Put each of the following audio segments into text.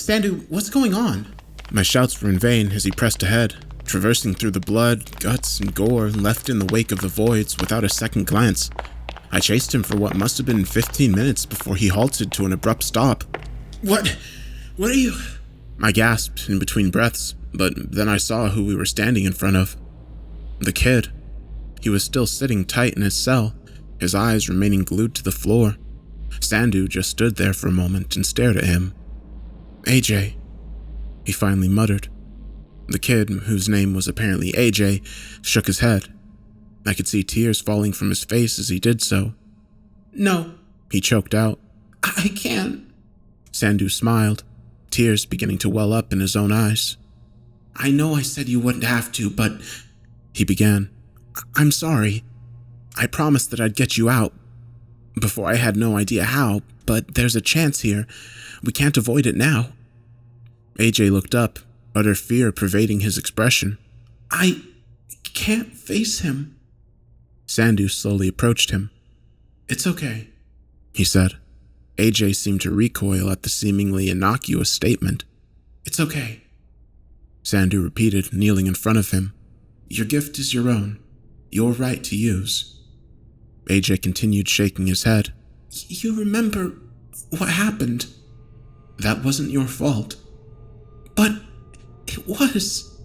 Sandu, what's going on? My shouts were in vain as he pressed ahead, traversing through the blood, guts, and gore left in the wake of the voids without a second glance. I chased him for what must have been 15 minutes before he halted to an abrupt stop. What are you? I gasped in between breaths, but then I saw who we were standing in front of. The kid. He was still sitting tight in his cell, his eyes remaining glued to the floor. Sandu just stood there for a moment and stared at him. AJ, he finally muttered. The kid, whose name was apparently AJ, shook his head. I could see tears falling from his face as he did so. No, he choked out. I can't. Sandu smiled, tears beginning to well up in his own eyes. I know I said you wouldn't have to, but... He began. I'm sorry. I promised that I'd get you out. Before I had no idea how, but there's a chance here. We can't avoid it now. AJ looked up, utter fear pervading his expression. I can't face him. Sandu slowly approached him. It's okay, he said. AJ seemed to recoil at the seemingly innocuous statement. It's okay, Sandu repeated, kneeling in front of him. Your gift is your own, your right to use. AJ continued shaking his head. You remember what happened? That wasn't your fault. But it was.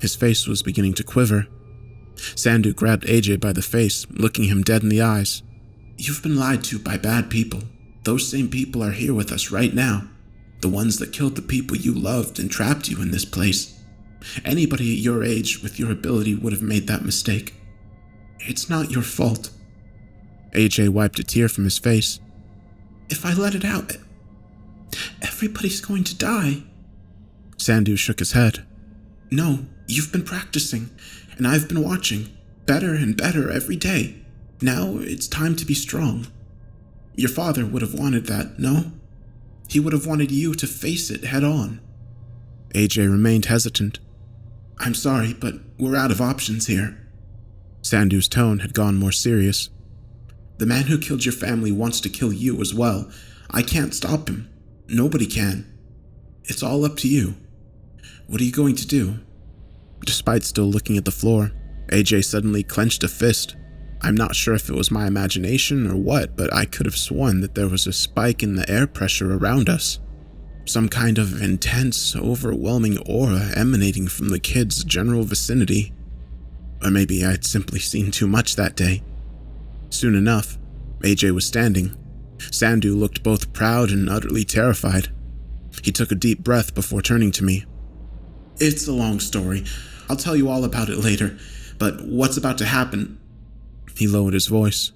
His face was beginning to quiver. Sandu grabbed AJ by the face, looking him dead in the eyes. You've been lied to by bad people. Those same people are here with us right now. The ones that killed the people you loved and trapped you in this place. Anybody at your age with your ability would have made that mistake. It's not your fault. AJ wiped a tear from his face. If I let it out, everybody's going to die. Sandu shook his head. No, you've been practicing, and I've been watching. Better and better every day. Now it's time to be strong. Your father would have wanted that, no? He would have wanted you to face it head on. AJ remained hesitant. I'm sorry, but we're out of options here. Sandu's tone had gone more serious. The man who killed your family wants to kill you as well. I can't stop him. Nobody can. It's all up to you. What are you going to do? Despite still looking at the floor, AJ suddenly clenched a fist. I'm not sure if it was my imagination or what, but I could have sworn that there was a spike in the air pressure around us. Some kind of intense, overwhelming aura emanating from the kid's general vicinity. Or maybe I'd simply seen too much that day. Soon enough, AJ was standing. Sandu looked both proud and utterly terrified. He took a deep breath before turning to me. It's a long story. I'll tell you all about it later, but what's about to happen... He lowered his voice.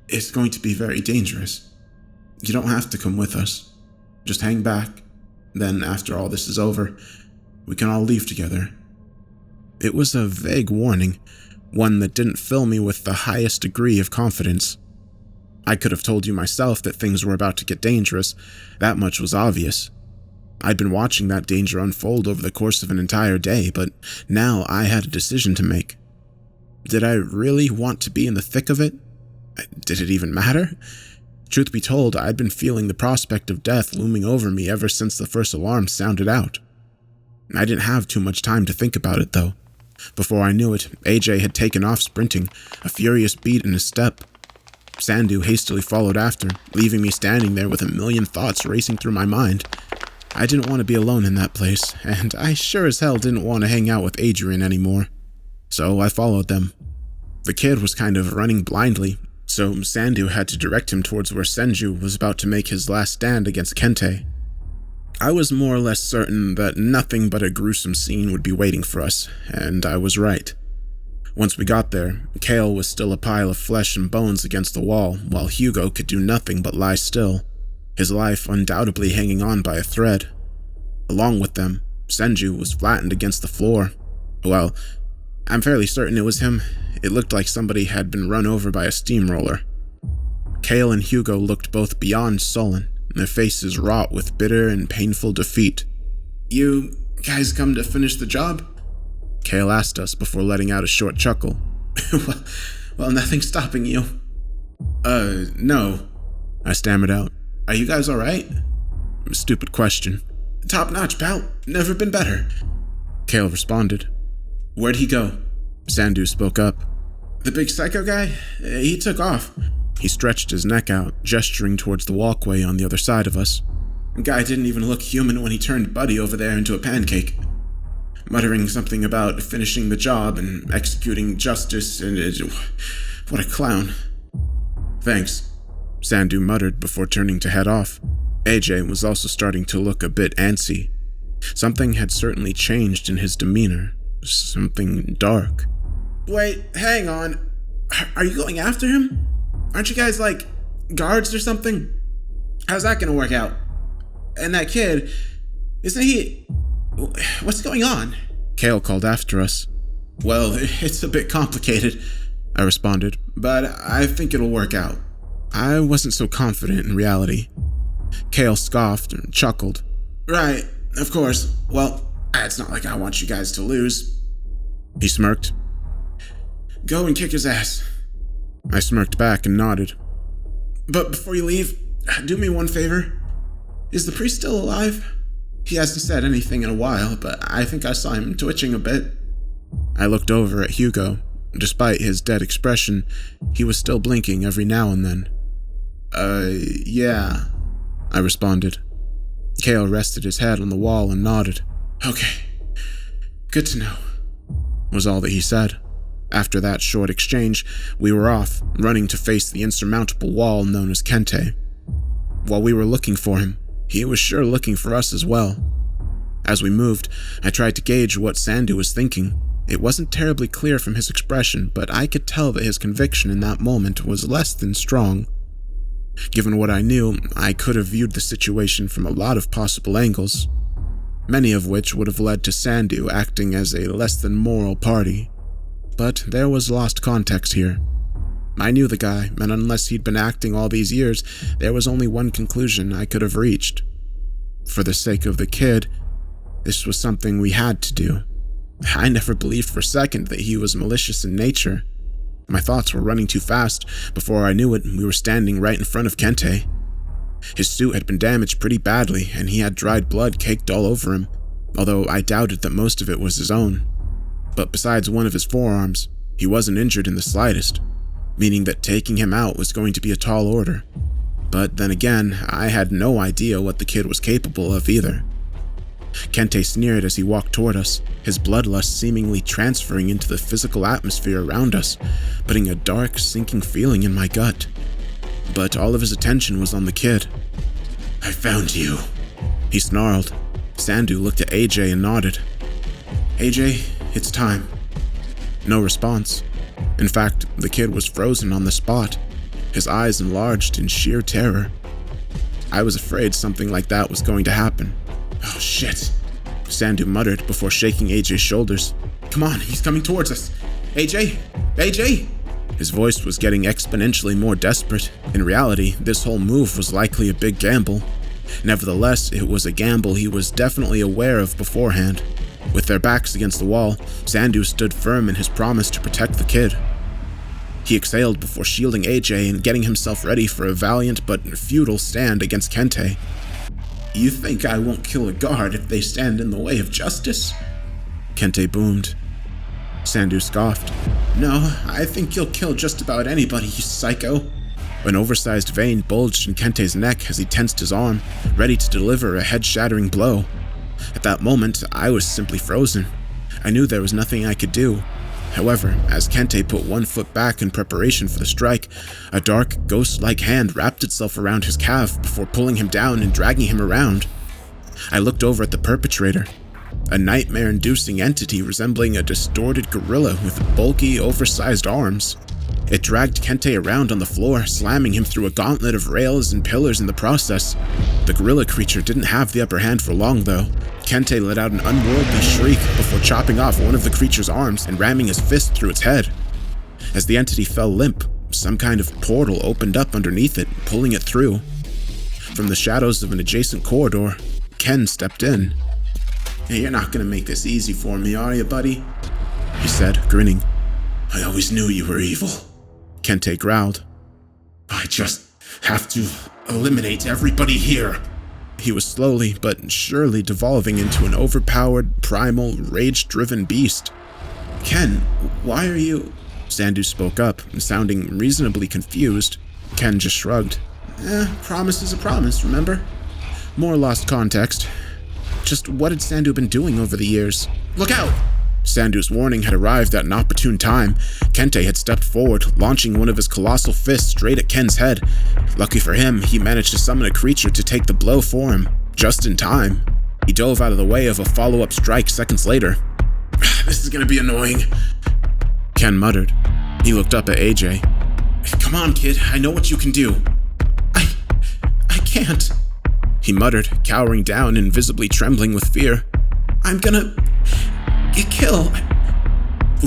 It's going to be very dangerous. You don't have to come with us. Just hang back. Then, after all this is over, we can all leave together. It was a vague warning, one that didn't fill me with the highest degree of confidence. I could have told you myself that things were about to get dangerous. That much was obvious. I'd been watching that danger unfold over the course of an entire day, but now I had a decision to make. Did I really want to be in the thick of it? Did it even matter? Truth be told, I'd been feeling the prospect of death looming over me ever since the first alarm sounded out. I didn't have too much time to think about it, though. Before I knew it, AJ had taken off sprinting, a furious beat in his step. Sandu hastily followed after, leaving me standing there with a million thoughts racing through my mind. I didn't want to be alone in that place, and I sure as hell didn't want to hang out with Adrian anymore. So I followed them. The kid was kind of running blindly, so Sandu had to direct him towards where Senju was about to make his last stand against Kente. I was more or less certain that nothing but a gruesome scene would be waiting for us, and I was right. Once we got there, Kale was still a pile of flesh and bones against the wall, while Hugo could do nothing but lie still, his life undoubtedly hanging on by a thread. Along with them, Senju was flattened against the floor. Well, I'm fairly certain it was him. It looked like somebody had been run over by a steamroller. Kale and Hugo looked both beyond sullen, their faces wrought with bitter and painful defeat. You guys come to finish the job? Kale asked us before letting out a short chuckle. well, nothing's stopping you. No, I stammered out. Are you guys alright? Stupid question. Top notch, pal. Never been better. Kale responded. Where'd he go? Sandu spoke up. The big psycho guy? He took off. He stretched his neck out, gesturing towards the walkway on the other side of us. Guy didn't even look human when he turned Buddy over there into a pancake. Muttering something about finishing the job and executing justice and... what a clown. Thanks, Sandu muttered before turning to head off. AJ was also starting to look a bit antsy. Something had certainly changed in his demeanor. Something dark. Wait, hang on. Are you going after him? Aren't you guys, like, guards or something? How's that gonna work out? And that kid, isn't he... What's going on? Kale called after us. Well, it's a bit complicated, I responded, but I think it'll work out. I wasn't so confident in reality. Kale scoffed and chuckled. Right, of course. Well, it's not like I want you guys to lose. He smirked. Go and kick his ass. I smirked back and nodded. But before you leave, do me one favor. Is the priest still alive? He hasn't said anything in a while, but I think I saw him twitching a bit. I looked over at Hugo. Despite his dead expression, he was still blinking every now and then. Yeah, I responded. Kale rested his head on the wall and nodded. Okay, good to know, was all that he said. After that short exchange, we were off, running to face the insurmountable wall known as Kente. While we were looking for him, he was sure looking for us as well. As we moved, I tried to gauge what Sandu was thinking. It wasn't terribly clear from his expression, but I could tell that his conviction in that moment was less than strong. Given what I knew, I could have viewed the situation from a lot of possible angles, many of which would have led to Sandu acting as a less than moral party. But there was lost context here. I knew the guy, and unless he'd been acting all these years, there was only one conclusion I could have reached. For the sake of the kid, this was something we had to do. I never believed for a second that he was malicious in nature. My thoughts were running too fast. Before I knew it, we were standing right in front of Kente. His suit had been damaged pretty badly, and he had dried blood caked all over him, although I doubted that most of it was his own. But besides one of his forearms, he wasn't injured in the slightest, meaning that taking him out was going to be a tall order. But then again, I had no idea what the kid was capable of either. Kente sneered as he walked toward us, his bloodlust seemingly transferring into the physical atmosphere around us, putting a dark, sinking feeling in my gut. But all of his attention was on the kid. I found you, he snarled. Sandu looked at AJ and nodded. AJ, it's time. No response. In fact, the kid was frozen on the spot, his eyes enlarged in sheer terror. I was afraid something like that was going to happen. Oh shit, Sandu muttered before shaking AJ's shoulders. Come on, he's coming towards us. AJ? AJ? His voice was getting exponentially more desperate. In reality, this whole move was likely a big gamble. Nevertheless, it was a gamble he was definitely aware of beforehand. With their backs against the wall, Sandu stood firm in his promise to protect the kid. He exhaled before shielding AJ and getting himself ready for a valiant but futile stand against Kente. You think I won't kill a guard if they stand in the way of justice? Kente boomed. Sandu scoffed. No, I think you'll kill just about anybody, you psycho. An oversized vein bulged in Kente's neck as he tensed his arm, ready to deliver a head-shattering blow. At that moment, I was simply frozen. I knew there was nothing I could do. However, as Kente put one foot back in preparation for the strike, a dark, ghost-like hand wrapped itself around his calf before pulling him down and dragging him around. I looked over at the perpetrator, a nightmare-inducing entity resembling a distorted gorilla with bulky, oversized arms. It dragged Kente around on the floor, slamming him through a gauntlet of rails and pillars in the process. The gorilla creature didn't have the upper hand for long, though. Kente let out an unworldly shriek before chopping off one of the creature's arms and ramming his fist through its head. As the entity fell limp, some kind of portal opened up underneath it, pulling it through. From the shadows of an adjacent corridor, Ken stepped in. Hey, you're not gonna make this easy for me, are you, buddy? He said, grinning. I always knew you were evil. Kente growled. I just have to eliminate everybody here. He was slowly but surely devolving into an overpowered, primal, rage-driven beast. Ken, why are you... Sandu spoke up, sounding reasonably confused. Ken just shrugged. Promise is a promise, remember? More lost context. Just what had Sandu been doing over the years? Look out! Sandu's warning had arrived at an opportune time. Kente had stepped forward, launching one of his colossal fists straight at Ken's head. Lucky for him, he managed to summon a creature to take the blow for him, just in time. He dove out of the way of a follow-up strike seconds later. This is gonna be annoying, Ken muttered. He looked up at AJ. Come on, kid, I know what you can do. I can't, he muttered, cowering down and visibly trembling with fear. I'm gonna get killed.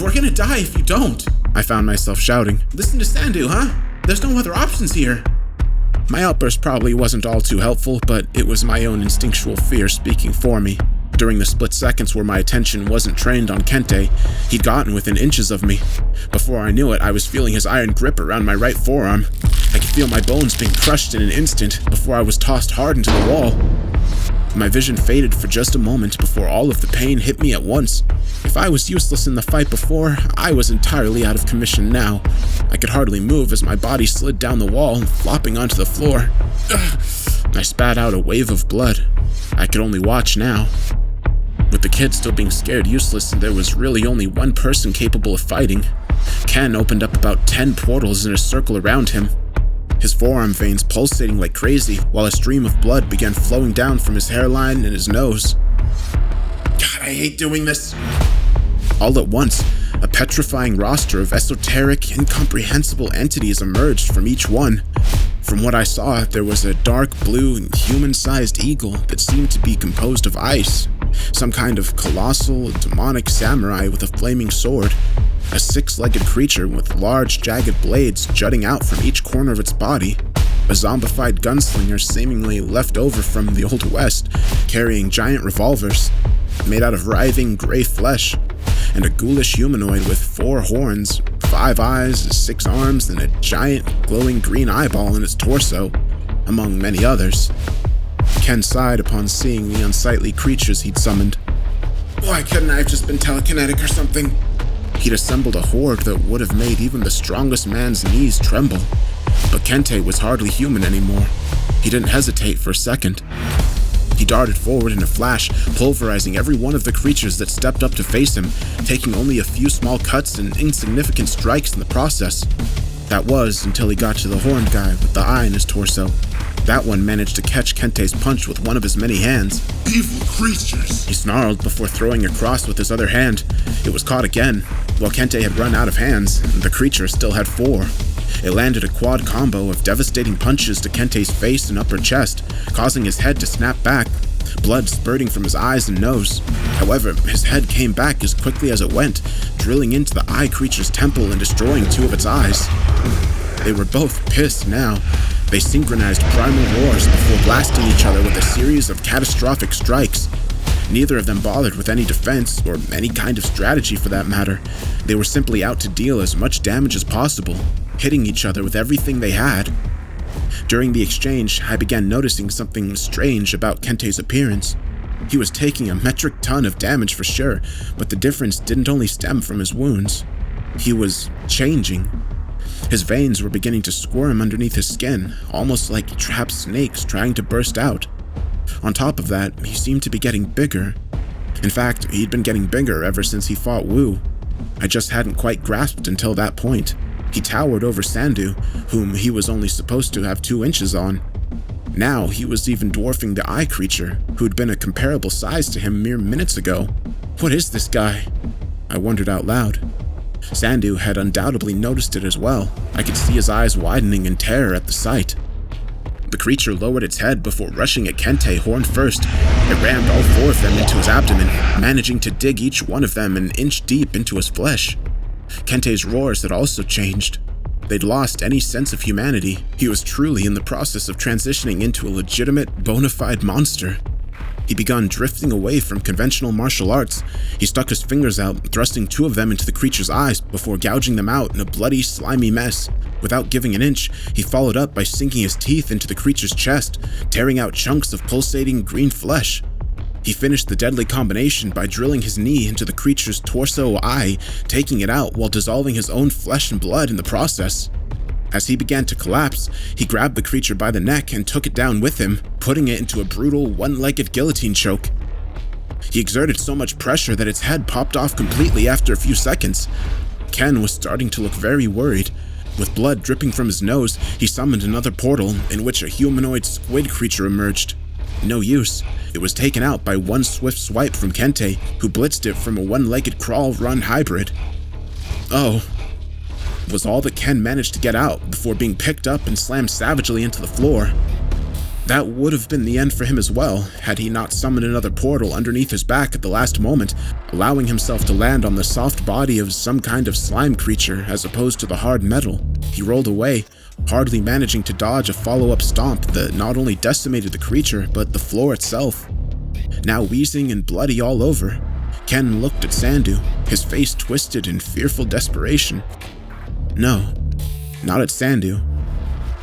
We're gonna die if you don't, I found myself shouting. Listen to Sandu, huh? There's no other options here. My outburst probably wasn't all too helpful, but it was my own instinctual fear speaking for me. During the split seconds where my attention wasn't trained on Kente, he'd gotten within inches of me. Before I knew it, I was feeling his iron grip around my right forearm. I could feel my bones being crushed in an instant before I was tossed hard into the wall. My vision faded for just a moment before all of the pain hit me at once. If I was useless in the fight before, I was entirely out of commission now. I could hardly move as my body slid down the wall, flopping onto the floor. I spat out a wave of blood. I could only watch now. With the kid still being scared useless and there was really only one person capable of fighting, Ken opened up about 10 portals in a circle around him. His forearm veins pulsating like crazy, while a stream of blood began flowing down from his hairline and his nose. God, I hate doing this. All at once, a petrifying roster of esoteric, incomprehensible entities emerged from each one. From what I saw, there was a dark blue, human-sized eagle that seemed to be composed of ice, some kind of colossal, demonic samurai with a flaming sword, a six-legged creature with large, jagged blades jutting out from each corner of its body, a zombified gunslinger seemingly left over from the Old West, carrying giant revolvers, made out of writhing gray flesh, and a ghoulish humanoid with 4 horns, 5 eyes, 6 arms, and a giant glowing green eyeball in its torso, among many others. Ken sighed upon seeing the unsightly creatures he'd summoned. Why couldn't I have just been telekinetic or something? He'd assembled a horde that would have made even the strongest man's knees tremble. But Kente was hardly human anymore. He didn't hesitate for a second. He darted forward in a flash, pulverizing every one of the creatures that stepped up to face him, taking only a few small cuts and insignificant strikes in the process. That was until he got to the horned guy with the eye in his torso. That one managed to catch Kente's punch with one of his many hands. Evil creatures! He snarled before throwing across with his other hand. It was caught again. While Kente had run out of hands, the creature still had 4. It landed a quad combo of devastating punches to Kente's face and upper chest, causing his head to snap back, blood spurting from his eyes and nose. However, his head came back as quickly as it went, drilling into the eye creature's temple and destroying 2 of its eyes. They were both pissed now. They synchronized primal roars before blasting each other with a series of catastrophic strikes. Neither of them bothered with any defense, or any kind of strategy for that matter. They were simply out to deal as much damage as possible, hitting each other with everything they had. During the exchange, I began noticing something strange about Kente's appearance. He was taking a metric ton of damage for sure, but the difference didn't only stem from his wounds. He was changing. His veins were beginning to squirm underneath his skin, almost like trapped snakes trying to burst out. On top of that, he seemed to be getting bigger. In fact, he'd been getting bigger ever since he fought Wu. I just hadn't quite grasped until that point. He towered over Sandu, whom he was only supposed to have 2 inches on. Now he was even dwarfing the eye creature, who'd been a comparable size to him mere minutes ago. What is this guy? I wondered out loud. Sandu had undoubtedly noticed it as well. I could see his eyes widening in terror at the sight. The creature lowered its head before rushing at Kente horn first. It rammed all 4 of them into his abdomen, managing to dig each one of them an inch deep into his flesh. Kente's roars had also changed. They'd lost any sense of humanity. He was truly in the process of transitioning into a legitimate, bona fide monster. He began drifting away from conventional martial arts. He stuck his fingers out, thrusting 2 of them into the creature's eyes before gouging them out in a bloody, slimy mess. Without giving an inch, he followed up by sinking his teeth into the creature's chest, tearing out chunks of pulsating green flesh. He finished the deadly combination by drilling his knee into the creature's torso eye, taking it out while dissolving his own flesh and blood in the process. As he began to collapse, he grabbed the creature by the neck and took it down with him, putting it into a brutal, one-legged guillotine choke. He exerted so much pressure that its head popped off completely after a few seconds. Ken was starting to look very worried. With blood dripping from his nose, he summoned another portal in which a humanoid squid creature emerged. No use. It was taken out by one swift swipe from Kente, who blitzed it from a one-legged crawl-run hybrid. Oh, was all that Ken managed to get out before being picked up and slammed savagely into the floor. That would have been the end for him as well, had he not summoned another portal underneath his back at the last moment, allowing himself to land on the soft body of some kind of slime creature as opposed to the hard metal. He rolled away, hardly managing to dodge a follow-up stomp that not only decimated the creature, but the floor itself. Now wheezing and bloody all over, Ken looked at Sandu, his face twisted in fearful desperation. No, not at Sandu.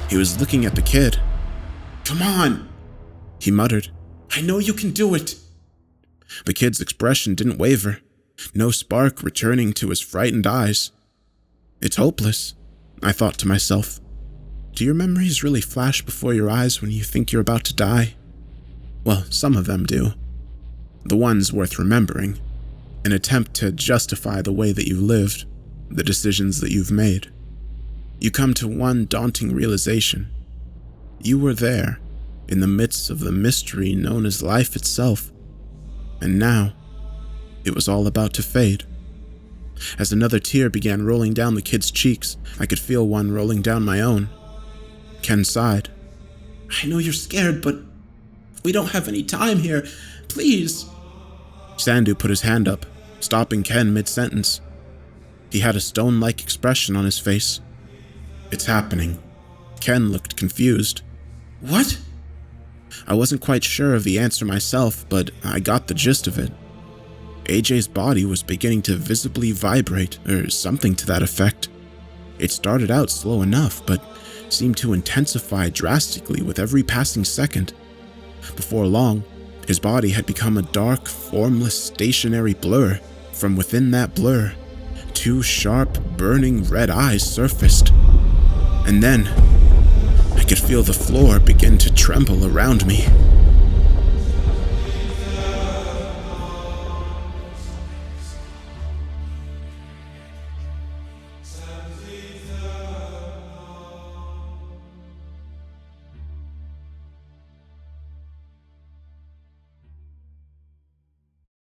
He was looking at the kid. Come on, he muttered. I know you can do it. The kid's expression didn't waver, no spark returning to his frightened eyes. It's hopeless, I thought to myself. Do your memories really flash before your eyes when you think you're about to die? Well, some of them do. The ones worth remembering. An attempt to justify the way that you lived, the decisions that you've made. You come to one daunting realization. You were there, in the midst of the mystery known as life itself. And now, it was all about to fade. As another tear began rolling down the kid's cheeks, I could feel one rolling down my own. Ken sighed. I know you're scared, but we don't have any time here. Please. Sandu put his hand up, stopping Ken mid-sentence. He had a stone-like expression on his face. It's happening. Ken looked confused. What? I wasn't quite sure of the answer myself, but I got the gist of it. AJ's body was beginning to visibly vibrate, or something to that effect. It started out slow enough, but seemed to intensify drastically with every passing second. Before long, his body had become a dark, formless, stationary blur. From within that blur, 2 sharp, burning red eyes surfaced. And then, I could feel the floor begin to tremble around me.